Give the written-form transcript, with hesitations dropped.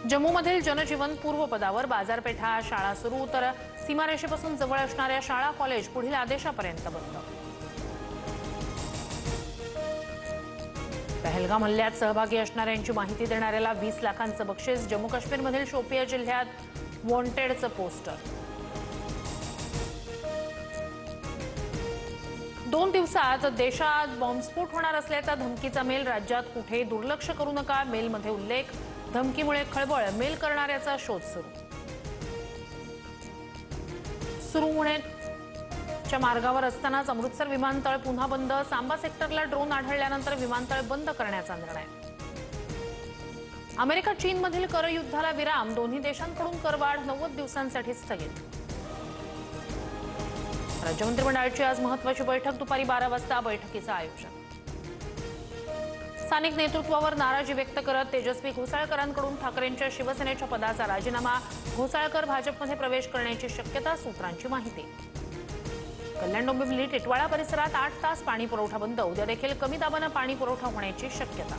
जम्मूमधील जनजीवन पूर्वपदावर, बाजारपेठा, शाळा सुरू, तर सीमारेषेपासून जवळ असणाऱ्या शाळा कॉलेज पुढील आदेशापर्यंत बंद. पहलगाम हल्ल्यात सहभागी असणाऱ्यांची माहिती देणाऱ्याला 20 लाखांचं बक्षीस. जम्मू काश्मीरमधील शोपिया जिल्ह्यात वॉन्टेडचं पोस्टर. 2 दिवसात देशात बॉम्बस्फोट होणार असल्याचा धमकीचा मेल. राज्यात कुठे दुर्लक्ष करू नका, मेलमध्ये उल्लेख. धमकीमुळे खळबळ, मेल करणाऱ्याचा शोध सुरू होण्याच्या मार्गावर असतानाच अमृतसर विमानतळ पुन्हा बंद. सांबा सेक्टरला ड्रोन आढळल्यानंतर विमानतळ बंद करण्याचा निर्णय. अमेरिका चीनमधील करयुद्धाला विराम. दोन्ही देशांकडून करवाढ 90 दिवसांसाठी स्थगित. राज्य मंत्रिमंडळाची आज महत्त्वाची बैठक. दुपारी 12 वाजता बैठकीचं आयोजन. स्थानिक नेतृत्वावर नाराजी व्यक्त करत तेजस्वी घोसाळकरांकडून ठाकरेंच्या शिवसेनेच्या पदाचा राजीनामा. घोसाळकर भाजपमध्ये प्रवेश करण्याची शक्यता, सूत्रांची माहिती. कल्याण डोंबिवली टिटवाळा परिसरात 8 तास पाणी पुरवठा बंद. उद्या देखील कमी दाबानं पाणी पुरवठा होण्याची शक्यता.